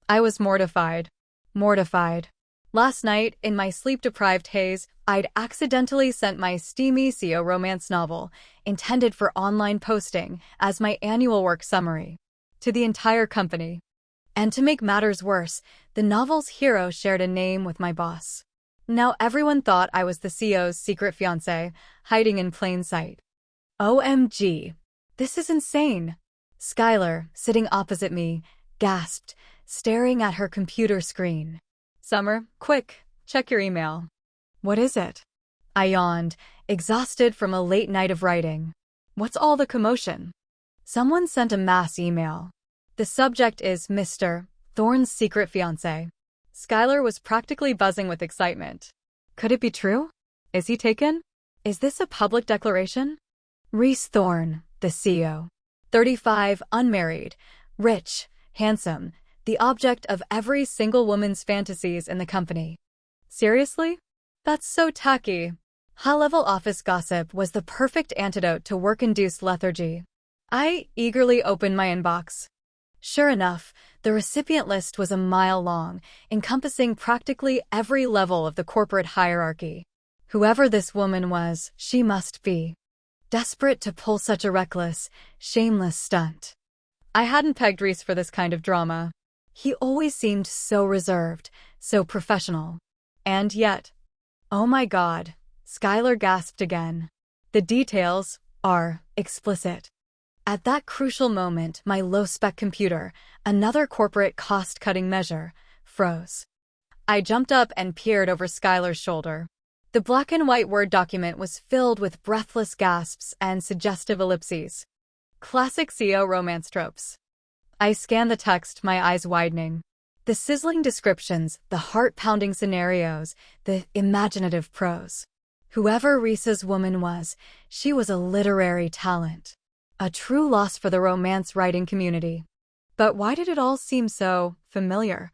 I was mortified. Mortified. Last night, in my sleep-deprived haze, I'd accidentally sent my steamy CEO romance novel, intended for online posting, as my annual work summary, to the entire company. And to make matters worse, the novel's hero shared a name with my boss. Now everyone thought I was the CEO's secret fiancé, hiding in plain sight. OMG. This is insane. Skylar, sitting opposite me, gasped, staring at her computer screen. Summer, quick, check your email. What is it? I yawned, exhausted from a late night of writing. What's all the commotion? Someone sent a mass email. The subject is Mr. Thorne's secret fiancé. Skylar was practically buzzing with excitement. Could it be true? Is he taken? Is this a public declaration? Reese Thorne, the CEO. 35, unmarried, rich, handsome, the object of every single woman's fantasies in the company. Seriously? That's so tacky. High-level office gossip was the perfect antidote to work-induced lethargy. I eagerly opened my inbox. Sure enough, the recipient list was a mile long, encompassing practically every level of the corporate hierarchy. Whoever this woman was, she must be desperate to pull such a reckless, shameless stunt. I hadn't pegged Reese for this kind of drama. He always seemed so reserved, so professional. And yet, oh my God, Skylar gasped again. The details are explicit. At that crucial moment, my low-spec computer, another corporate cost-cutting measure, froze. I jumped up and peered over Skylar's shoulder. The black-and-white Word document was filled with breathless gasps and suggestive ellipses. Classic CEO romance tropes. I scanned the text, my eyes widening. The sizzling descriptions, the heart-pounding scenarios, the imaginative prose. Whoever Reese's woman was, she was a literary talent. A true loss for the romance writing community. But why did it all seem so familiar?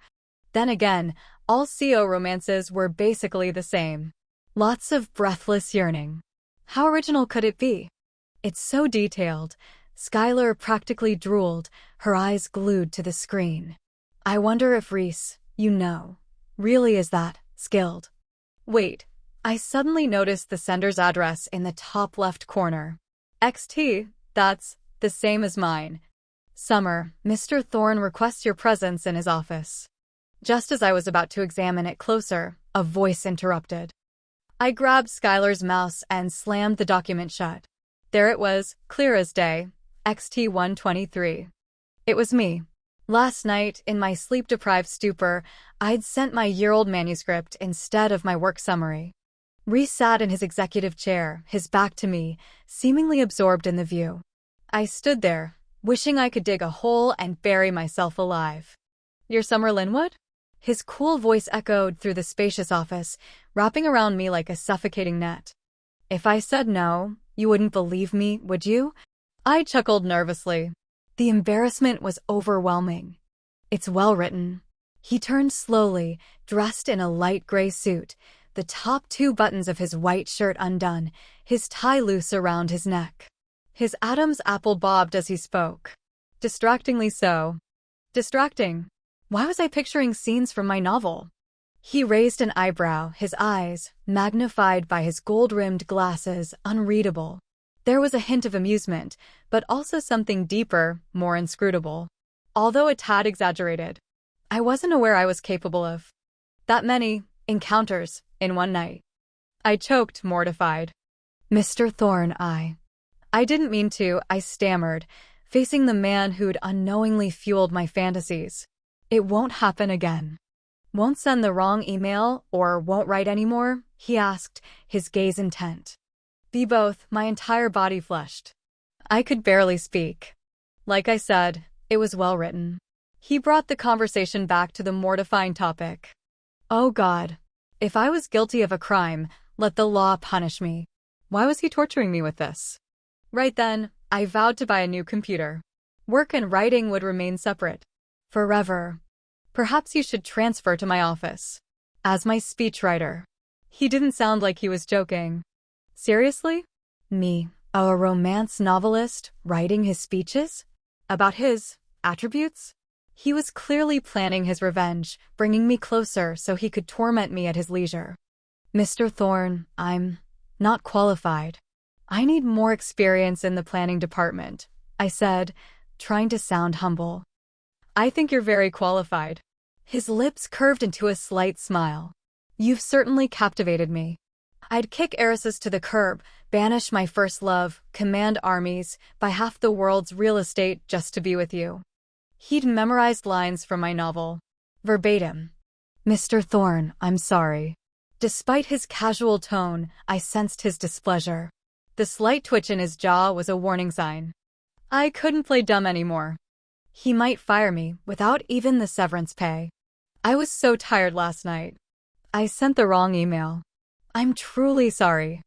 Then again, all CEO romances were basically the same. Lots of breathless yearning. How original could it be? It's so detailed. Skylar practically drooled, her eyes glued to the screen. I wonder if Reese, really is that skilled. Wait, I suddenly noticed the sender's address in the top left corner. XT, that's the same as mine. Summer, Mr. Thorne requests your presence in his office. Just as I was about to examine it closer, a voice interrupted. I grabbed Skylar's mouse and slammed the document shut. There it was, clear as day, XT-123. It was me. Last night, in my sleep-deprived stupor, I'd sent my year-old manuscript instead of my work summary. Reese sat in his executive chair, his back to me, seemingly absorbed in the view. I stood there, wishing I could dig a hole and bury myself alive. You're Summer Linwood? His cool voice echoed through the spacious office, wrapping around me like a suffocating net. If I said no, you wouldn't believe me, would you? I chuckled nervously. The embarrassment was overwhelming. It's well written. He turned slowly, dressed in a light gray suit, the top 2 buttons of his white shirt undone, his tie loose around his neck. His Adam's apple bobbed as he spoke. Distractingly so. Distracting. Why was I picturing scenes from my novel? He raised an eyebrow, his eyes, magnified by his gold-rimmed glasses, unreadable. There was a hint of amusement, but also something deeper, more inscrutable. Although a tad exaggerated. I wasn't aware I was capable of that many encounters in one night. I choked, mortified. Mr. Thorne, I didn't mean to, I stammered, facing the man who'd unknowingly fueled my fantasies. It won't happen again. Won't send the wrong email or won't write anymore? He asked, his gaze intent. Be both, my entire body flushed. I could barely speak. Like I said, it was well written. He brought the conversation back to the mortifying topic. Oh God. If I was guilty of a crime, let the law punish me. Why was he torturing me with this? Right then, I vowed to buy a new computer. Work and writing would remain separate. Forever. Perhaps you should transfer to my office. As my speechwriter. He didn't sound like he was joking. Seriously? Me, a romance novelist, writing his speeches? About his attributes? He was clearly planning his revenge, bringing me closer so he could torment me at his leisure. Mr. Thorne, I'm not qualified. I need more experience in the planning department, I said, trying to sound humble. I think you're very qualified. His lips curved into a slight smile. You've certainly captivated me. I'd kick heiresses to the curb, banish my first love, command armies, buy half the world's real estate just to be with you. He'd memorized lines from my novel. Verbatim. Mr. Thorne, I'm sorry. Despite his casual tone, I sensed his displeasure. The slight twitch in his jaw was a warning sign. I couldn't play dumb anymore. He might fire me without even the severance pay. I was so tired last night. I sent the wrong email. I'm truly sorry.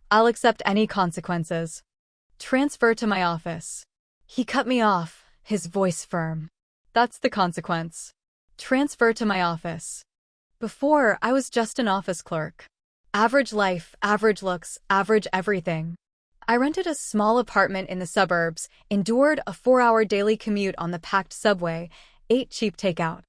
I'll accept any consequences. Transfer to my office. He cut me off, his voice firm. That's the consequence. Transfer to my office. Before, I was just an office clerk. Average life, average looks, average everything. I rented a small apartment in the suburbs, endured a 4-hour daily commute on the packed subway, ate cheap takeout,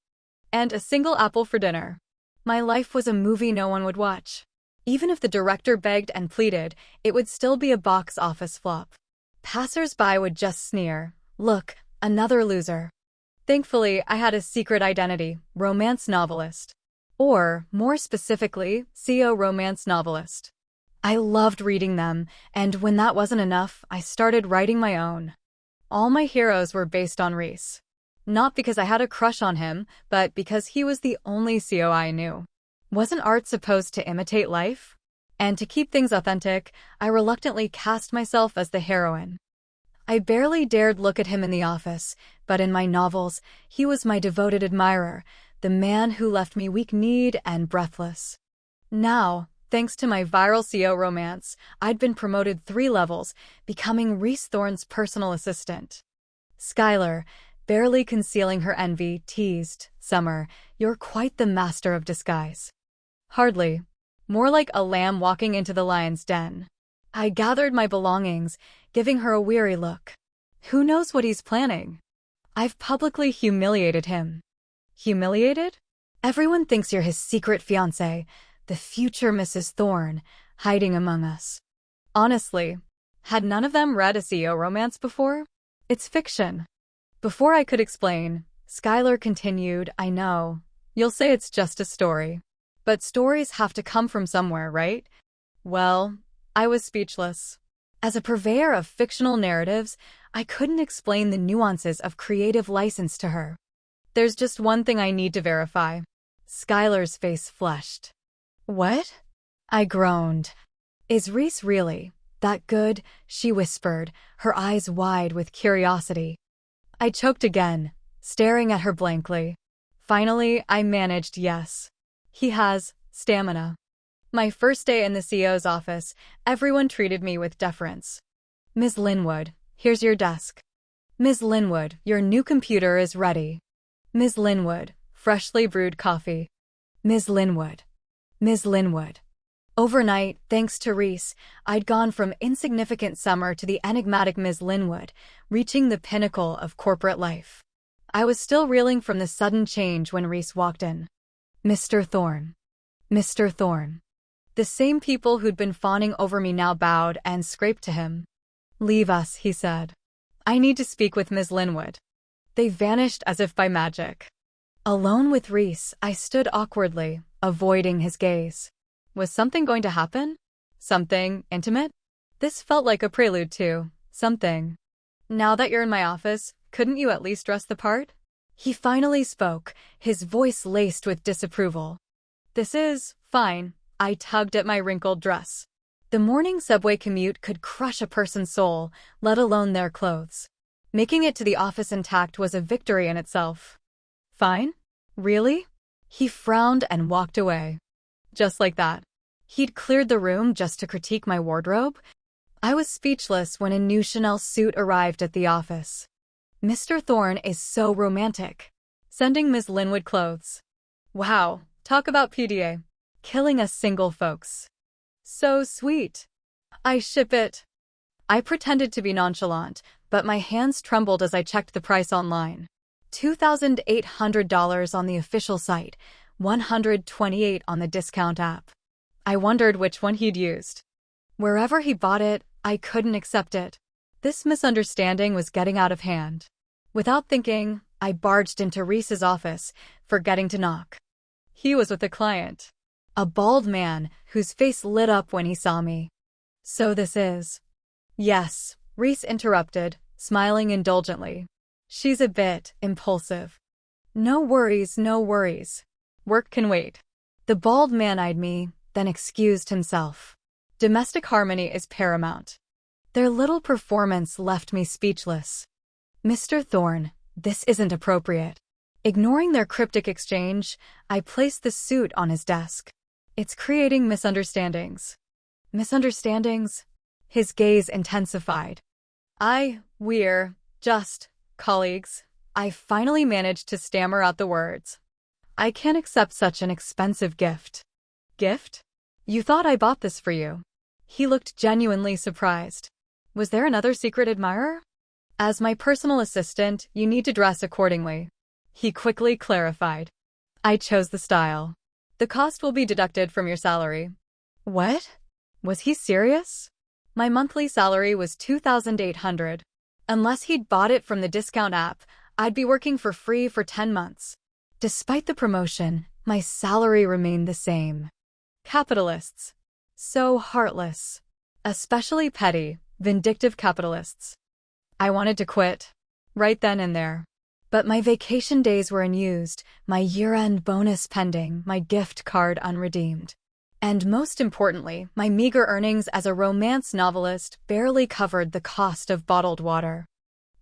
and a single apple for dinner. My life was a movie no one would watch. Even if the director begged and pleaded, it would still be a box office flop. Passers-by would just sneer, "Look, another loser." Thankfully, I had a secret identity, romance novelist. Or, more specifically, CO romance novelist. I loved reading them, and when that wasn't enough, I started writing my own. All my heroes were based on Reese. Not because I had a crush on him, but because he was the only CO I knew. Wasn't art supposed to imitate life? And to keep things authentic, I reluctantly cast myself as the heroine. I barely dared look at him in the office, but in my novels, he was my devoted admirer, the man who left me weak-kneed and breathless. Now, thanks to my viral CO romance, I'd been promoted 3 levels, becoming Reese Thorne's personal assistant. Skylar, barely concealing her envy, teased, "Summer, you're quite the master of disguise." Hardly. More like a lamb walking into the lion's den. I gathered my belongings, giving her a weary look. Who knows what he's planning? I've publicly humiliated him. Humiliated? Everyone thinks you're his secret fiancée, the future Mrs. Thorne, hiding among us. Honestly, had none of them read a CO romance before? It's fiction. Before I could explain, Skylar continued, "I know. You'll say it's just a story. But stories have to come from somewhere, right?" Well, I was speechless. As a purveyor of fictional narratives, I couldn't explain the nuances of creative license to her. "There's just one thing I need to verify." Skylar's face flushed. "What?" I groaned. "Is Reese really that good?" she whispered, her eyes wide with curiosity. I choked again, staring at her blankly. Finally, I managed yes. He has stamina. My first day in the CEO's office, everyone treated me with deference. "Ms. Linwood, here's your desk." "Ms. Linwood, your new computer is ready." "Ms. Linwood, freshly brewed coffee." "Ms. Linwood." "Ms. Linwood." Overnight, thanks to Reese, I'd gone from insignificant Summer to the enigmatic Ms. Linwood, reaching the pinnacle of corporate life. I was still reeling from the sudden change when Reese walked in. "Mr. Thorne. Mr. Thorne." The same people who'd been fawning over me now bowed and scraped to him. "Leave us," he said. "I need to speak with Ms. Linwood." They vanished as if by magic. Alone with Reese, I stood awkwardly, avoiding his gaze. Was something going to happen? Something intimate? This felt like a prelude to something. "Now that you're in my office, couldn't you at least dress the part?" He finally spoke, his voice laced with disapproval. "This is fine." I tugged at my wrinkled dress. The morning subway commute could crush a person's soul, let alone their clothes. Making it to the office intact was a victory in itself. "Fine? Really?" He frowned and walked away. Just like that. He'd cleared the room just to critique my wardrobe. I was speechless when a new Chanel suit arrived at the office. "Mr. Thorne is so romantic. Sending Ms. Linwood clothes. Wow, talk about PDA. Killing us single folks. So sweet. I ship it." I pretended to be nonchalant, but my hands trembled as I checked the price online. $2,800 on the official site, $128 on the discount app. I wondered which one he'd used. Wherever he bought it, I couldn't accept it. This misunderstanding was getting out of hand. Without thinking, I barged into Reese's office, forgetting to knock. He was with a client, a bald man whose face lit up when he saw me. "So this is—" "Yes," Reese interrupted, smiling indulgently. "She's a bit impulsive." "No worries, no worries. Work can wait." The bald man eyed me, then excused himself. Domestic harmony is paramount. Their little performance left me speechless. "Mr. Thorne, this isn't appropriate." Ignoring their cryptic exchange, I placed the suit on his desk. "It's creating misunderstandings." "Misunderstandings?" His gaze intensified. We're just colleagues." I finally managed to stammer out the words. "I can't accept such an expensive gift." "Gift? You thought I bought this for you." He looked genuinely surprised. "Was there another secret admirer?" "As my personal assistant, you need to dress accordingly," he quickly clarified. "I chose the style. The cost will be deducted from your salary." What? Was he serious? My monthly salary was $2,800. Unless he'd bought it from the discount app, I'd be working for free for 10 months. Despite the promotion, my salary remained the same. Capitalists. So heartless. Especially petty, vindictive capitalists. I wanted to quit. Right then and there. But my vacation days were unused, my year-end bonus pending, my gift card unredeemed. And most importantly, my meager earnings as a romance novelist barely covered the cost of bottled water.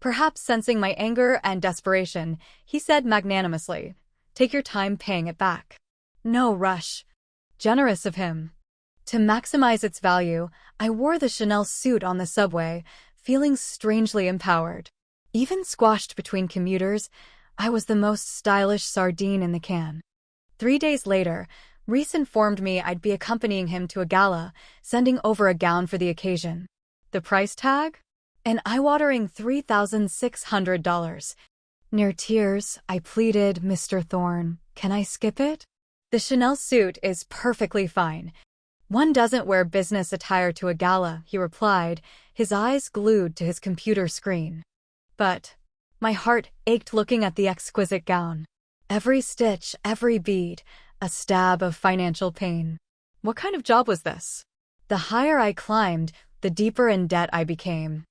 Perhaps sensing my anger and desperation, he said magnanimously, "Take your time paying it back." No rush. Generous of him. To maximize its value, I wore the Chanel suit on the subway, feeling strangely empowered. Even squashed between commuters, I was the most stylish sardine in the can. 3 days later, Reese informed me I'd be accompanying him to a gala, sending over a gown for the occasion. The price tag? An eye-watering $3,600. Near tears, I pleaded, "Mr. Thorne, can I skip it?" "The Chanel suit is perfectly fine. One doesn't wear business attire to a gala," he replied, his eyes glued to his computer screen. But my heart ached looking at the exquisite gown. Every stitch, every bead, a stab of financial pain. What kind of job was this? The higher I climbed, the deeper in debt I became.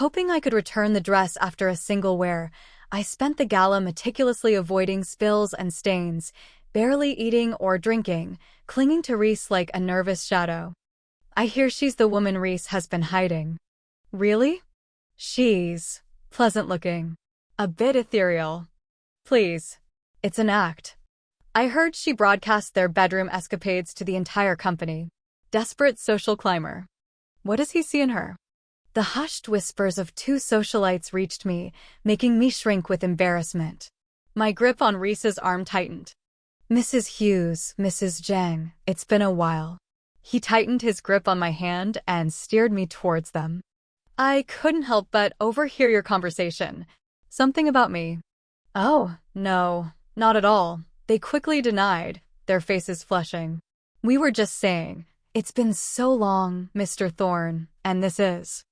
Hoping I could return the dress after a single wear, I spent the gala meticulously avoiding spills and stains, barely eating or drinking, clinging to Reese like a nervous shadow. "I hear she's the woman Reese has been hiding." "Really?" "She's pleasant-looking. A bit ethereal." "Please. It's an act." I heard she broadcast their bedroom escapades to the entire company. Desperate social climber. What does he see in her? The hushed whispers of 2 socialites reached me, making me shrink with embarrassment. My grip on Reese's arm tightened. "Mrs. Hughes, Mrs. Zhang, it's been a while." He tightened his grip on my hand and steered me towards them. "I couldn't help but overhear your conversation. Something about me." "Oh, no, not at all," they quickly denied, their faces flushing. "We were just saying, it's been so long, Mr. Thorne, and this is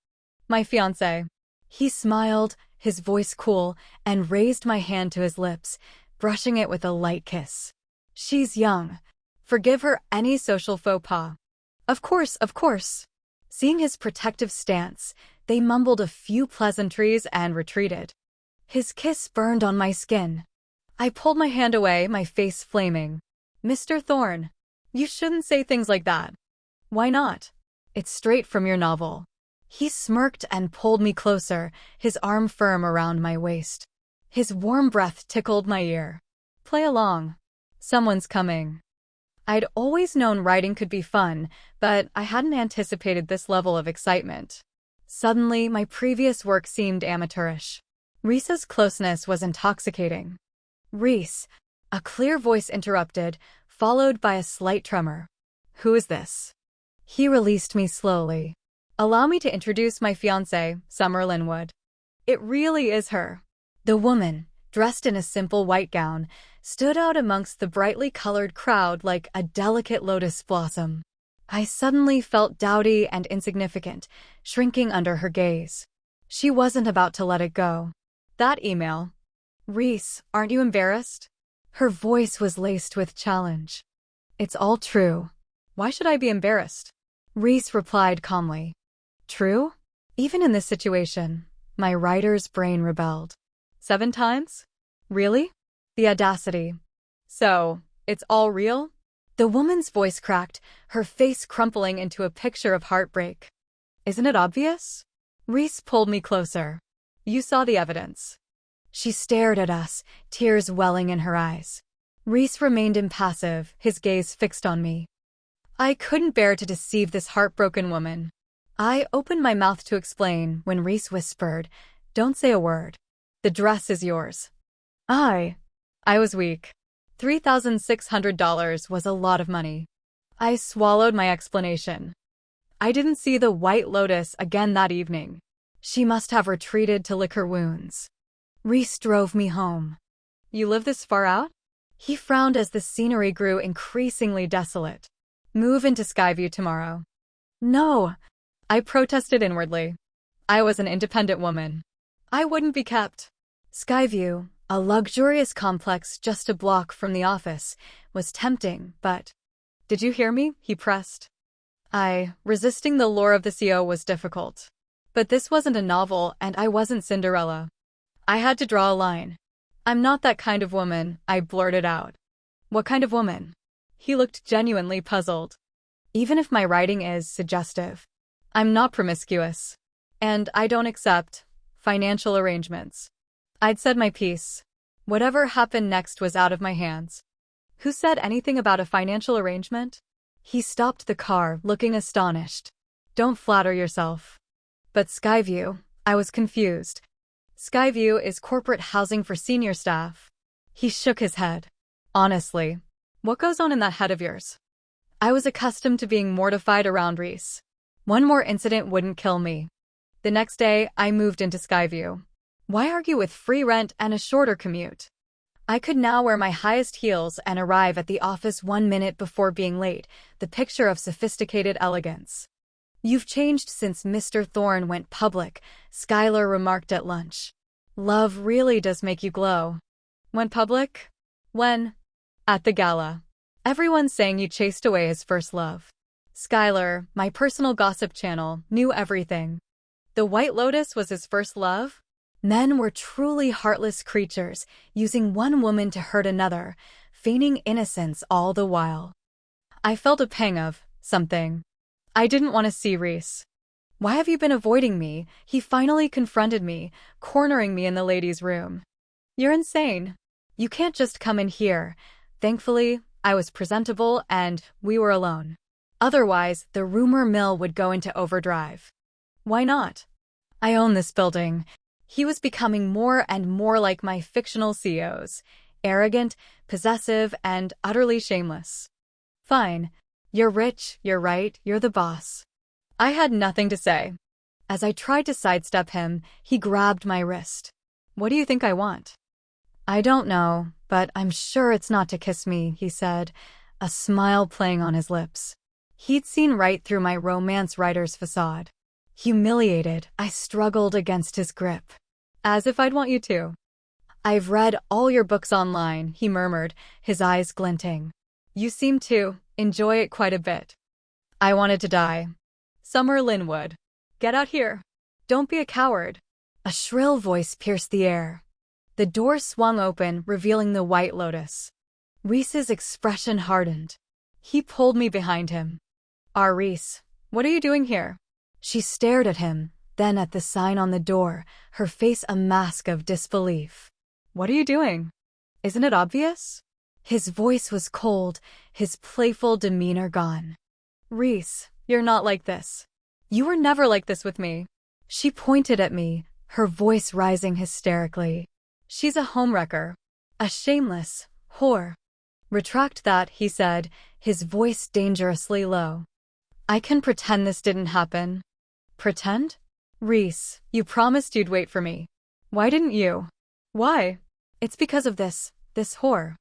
my fiancée." He smiled, his voice cool, and raised my hand to his lips, brushing it with a light kiss. "She's young. Forgive her any social faux pas." Of course, of course." Seeing his protective stance, they mumbled a few pleasantries and retreated. His kiss burned on my skin. I pulled my hand away, my face flaming. "Mr. Thorne, you shouldn't say things like that." "Why not? It's straight from your novel." He smirked and pulled me closer, his arm firm around my waist. His warm breath tickled my ear. "Play along. Someone's coming." I'd always known writing could be fun, but I hadn't anticipated this level of excitement. Suddenly, my previous work seemed amateurish. Reese's closeness was intoxicating. "Reese," a clear voice interrupted, followed by a slight tremor. "Who is this?" He released me slowly. "Allow me to introduce my fiancée, Summer Linwood." It really is her. The woman, dressed in a simple white gown, stood out amongst the brightly colored crowd like a delicate lotus blossom. I suddenly felt dowdy and insignificant, shrinking under her gaze. She wasn't about to let it go. That email. Reese, aren't you embarrassed? Her voice was laced with challenge. It's all true. Why should I be embarrassed? Reese replied calmly. True? Even in this situation, my writer's brain rebelled. 7 times? Really? The audacity. So, it's all real? The woman's voice cracked, her face crumpling into a picture of heartbreak. Isn't it obvious? Reese pulled me closer. You saw the evidence. She stared at us, tears welling in her eyes. Reese remained impassive, his gaze fixed on me. I couldn't bear to deceive this heartbroken woman. I opened my mouth to explain when Reese whispered, Don't say a word. The dress is yours. I was weak. $3,600 was a lot of money. I swallowed my explanation. I didn't see the White Lotus again that evening. She must have retreated to lick her wounds. Reese drove me home. You live this far out? He frowned as the scenery grew increasingly desolate. Move into Skyview tomorrow. No, I protested inwardly. I was an independent woman. I wouldn't be kept. Skyview, a luxurious complex just a block from the office, was tempting, but... Did you hear me? He pressed. Resisting the lure of the CO was difficult. But this wasn't a novel, and I wasn't Cinderella. I had to draw a line. I'm not that kind of woman, I blurted out. What kind of woman? He looked genuinely puzzled. Even if my writing is suggestive, I'm not promiscuous. And I don't accept financial arrangements. I'd said my piece. Whatever happened next was out of my hands. Who said anything about a financial arrangement? He stopped the car, looking astonished. Don't flatter yourself. But Skyview, I was confused. Skyview is corporate housing for senior staff. He shook his head. Honestly, what goes on in that head of yours? I was accustomed to being mortified around Reese. One more incident wouldn't kill me. The next day, I moved into Skyview. Why argue with free rent and a shorter commute? I could now wear my highest heels and arrive at the office 1 minute before being late, the picture of sophisticated elegance. You've changed since Mr. Thorne went public, Skylar remarked at lunch. Love really does make you glow. Went public? When? At the gala. Everyone's saying you chased away his first love. Skylar, my personal gossip channel, knew everything. The White Lotus was his first love? Men were truly heartless creatures, using one woman to hurt another, feigning innocence all the while. I felt a pang of something. I didn't want to see Reese. Why have you been avoiding me? He finally confronted me, cornering me in the ladies' room. You're insane. You can't just come in here. Thankfully, I was presentable and we were alone. Otherwise, the rumor mill would go into overdrive. Why not? I own this building. He was becoming more and more like my fictional CEOs, arrogant, possessive, and utterly shameless. Fine. You're rich, you're right, you're the boss. I had nothing to say. As I tried to sidestep him, he grabbed my wrist. What do you think I want? I don't know, but I'm sure it's not to kiss me, he said, a smile playing on his lips. He'd seen right through my romance writer's facade. Humiliated, I struggled against his grip. As if I'd want you to. I've read all your books online, he murmured, his eyes glinting. You seem to enjoy it quite a bit. I wanted to die. Summer Linwood. Get out here. Don't be a coward. A shrill voice pierced the air. The door swung open, revealing the White Lotus. Reese's expression hardened. He pulled me behind him. Reese, what are you doing here? She stared at him, then at the sign on the door, her face a mask of disbelief. What are you doing? Isn't it obvious? His voice was cold, his playful demeanor gone. Reese, you're not like this. You were never like this with me. She pointed at me, her voice rising hysterically. She's a homewrecker. A shameless whore. Retract that, he said, his voice dangerously low. I can pretend this didn't happen. Pretend? Reese, you promised you'd wait for me. Why didn't you? Why? It's because of this whore.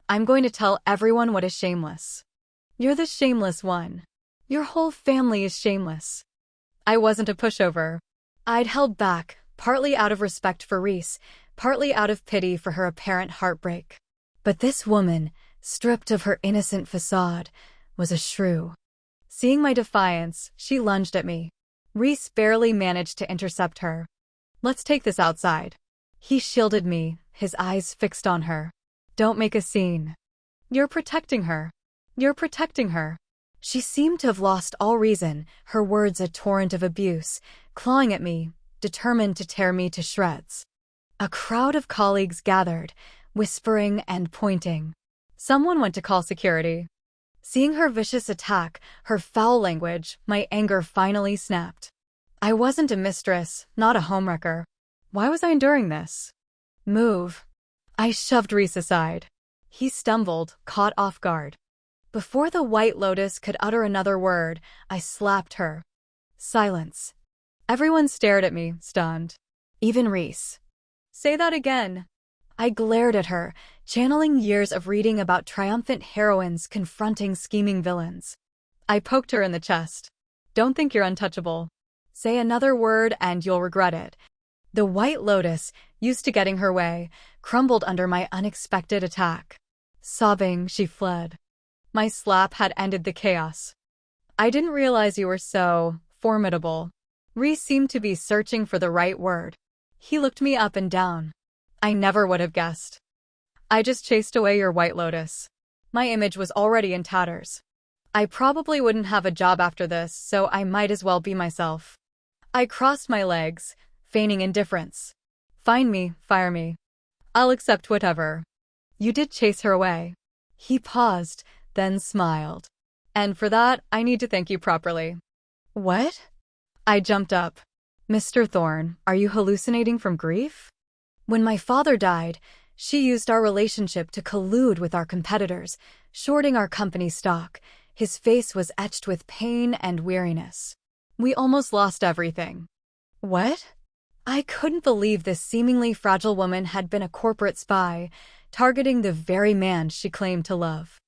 I'm going to tell everyone what is shameless. You're the shameless one. Your whole family is shameless. I wasn't a pushover. I'd held back, partly out of respect for Reese, partly out of pity for her apparent heartbreak. But this woman, stripped of her innocent facade, was a shrew. Seeing my defiance, she lunged at me. Reese barely managed to intercept her. Let's take this outside. He shielded me, his eyes fixed on her. Don't make a scene. You're protecting her. You're protecting her. She seemed to have lost all reason, her words a torrent of abuse, clawing at me, determined to tear me to shreds. A crowd of colleagues gathered, whispering and pointing. Someone went to call security. Seeing her vicious attack, her foul language, my anger finally snapped. I wasn't a mistress, not a homewrecker. Why was I enduring this? Move. I shoved Reese aside. He stumbled, caught off guard. Before the White Lotus could utter another word, I slapped her. Silence. Everyone stared at me, stunned. Even Reese. Say that again. I glared at her, channeling years of reading about triumphant heroines confronting scheming villains. I poked her in the chest. Don't think you're untouchable. Say another word and you'll regret it. The White Lotus, used to getting her way, crumbled under my unexpected attack. Sobbing, she fled. My slap had ended the chaos. I didn't realize you were so formidable. Reese seemed to be searching for the right word. He looked me up and down. I never would have guessed. I just chased away your White Lotus. My image was already in tatters. I probably wouldn't have a job after this, so I might as well be myself. I crossed my legs, feigning indifference. Find me, fire me. I'll accept whatever. You did chase her away. He paused, then smiled. And for that, I need to thank you properly. What? I jumped up. Mr. Thorne, are you hallucinating from grief? When my father died, she used our relationship to collude with our competitors, shorting our company stock. His face was etched with pain and weariness. We almost lost everything. What? I couldn't believe this seemingly fragile woman had been a corporate spy, targeting the very man she claimed to love.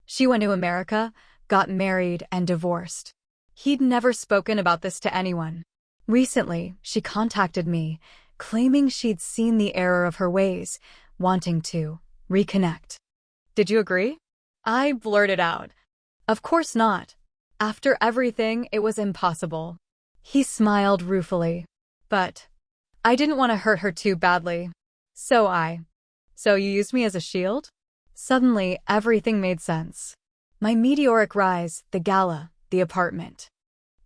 She went to America, got married, and divorced. He'd never spoken about this to anyone. Recently, she contacted me, claiming she'd seen the error of her ways, wanting to reconnect. Did you agree? I blurted out. Of course not. After everything, it was impossible. He smiled ruefully. But I didn't want to hurt her too badly. So you used me as a shield? Suddenly, everything made sense. My meteoric rise, the gala, the apartment.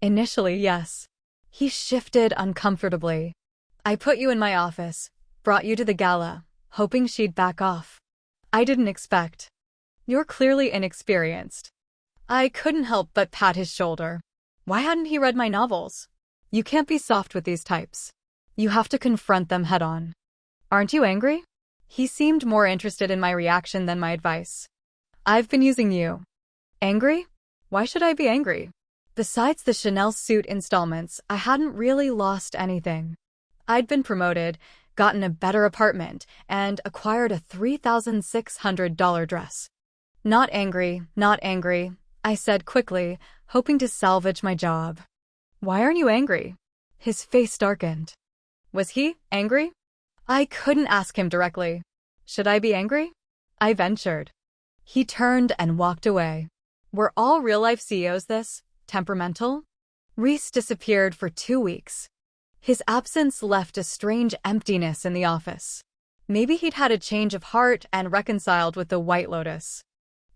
Initially, yes. He shifted uncomfortably. I put you in my office, brought you to the gala, hoping she'd back off. I didn't expect. You're clearly inexperienced. I couldn't help but pat his shoulder. Why hadn't he read my novels? You can't be soft with these types. You have to confront them head-on. Aren't you angry? He seemed more interested in my reaction than my advice. I've been using you. Angry? Why should I be angry? Besides the Chanel suit installments, I hadn't really lost anything. I'd been promoted, gotten a better apartment, and acquired a $3,600 dress. Not angry, not angry, I said quickly, hoping to salvage my job. Why aren't you angry? His face darkened. Was he angry? I couldn't ask him directly. Should I be angry? I ventured. He turned and walked away. Were all real-life CEOs this temperamental? Reese disappeared for 2 weeks. His absence left a strange emptiness in the office. Maybe he'd had a change of heart and reconciled with the White Lotus.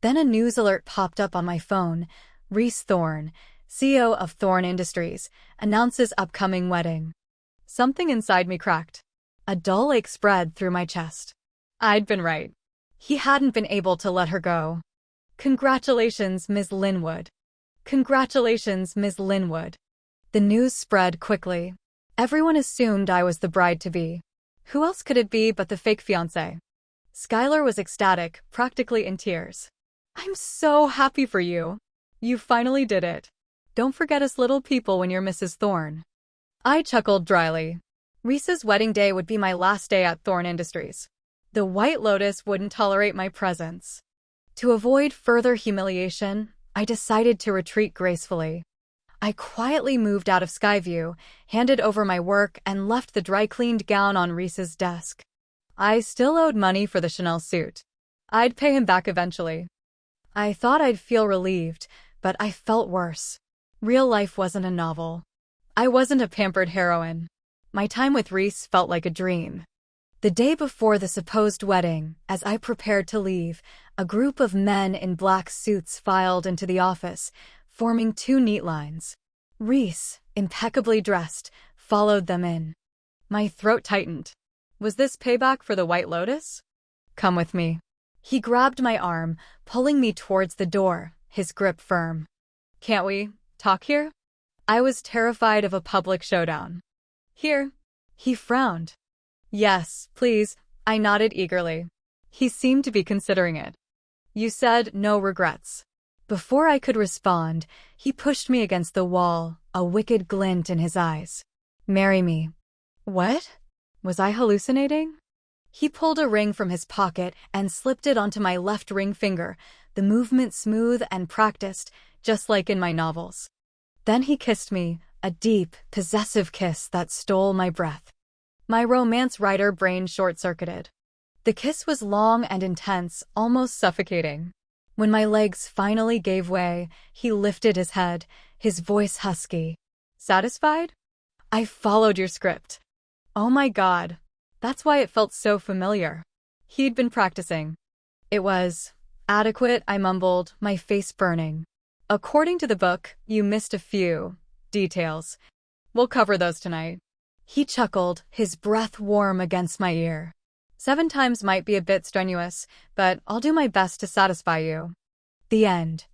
Then a news alert popped up on my phone. Reese Thorne, CEO of Thorne Industries, announces upcoming wedding. Something inside me cracked. A dull ache spread through my chest. I'd been right. He hadn't been able to let her go. Congratulations, Ms. Linwood. Congratulations, Ms. Linwood. The news spread quickly. Everyone assumed I was the bride-to-be. Who else could it be but the fake fiancé? Skylar was ecstatic, practically in tears. I'm so happy for you. You finally did it. Don't forget us little people when you're Mrs. Thorne. I chuckled dryly. Reese's wedding day would be my last day at Thorne Industries. The White Lotus wouldn't tolerate my presence. To avoid further humiliation, I decided to retreat gracefully. I quietly moved out of Skyview, handed over my work, and left the dry-cleaned gown on Reese's desk. I still owed money for the Chanel suit. I'd pay him back eventually. I thought I'd feel relieved, but I felt worse. Real life wasn't a novel. I wasn't a pampered heroine. My time with Reese felt like a dream. The day before the supposed wedding, as I prepared to leave, a group of men in black suits filed into the office, forming two neat lines. Reese, impeccably dressed, followed them in. My throat tightened. Was this payback for the White Lotus? Come with me. He grabbed my arm, pulling me towards the door, his grip firm. Can't we talk here? I was terrified of a public showdown. Here. He frowned. Yes, please, I nodded eagerly. He seemed to be considering it. You said no regrets. Before I could respond, he pushed me against the wall, a wicked glint in his eyes. Marry me. What? Was I hallucinating? He pulled a ring from his pocket and slipped it onto my left ring finger, the movement smooth and practiced, just like in my novels. Then he kissed me, a deep, possessive kiss that stole my breath. My romance writer brain short-circuited. The kiss was long and intense, almost suffocating. When my legs finally gave way, he lifted his head, his voice husky. Satisfied? I followed your script. Oh my God. That's why it felt so familiar. He'd been practicing. It was adequate, I mumbled, my face burning. According to the book, you missed a few details. We'll cover those tonight. He chuckled, his breath warm against my ear. 7 times might be a bit strenuous, but I'll do my best to satisfy you. The end.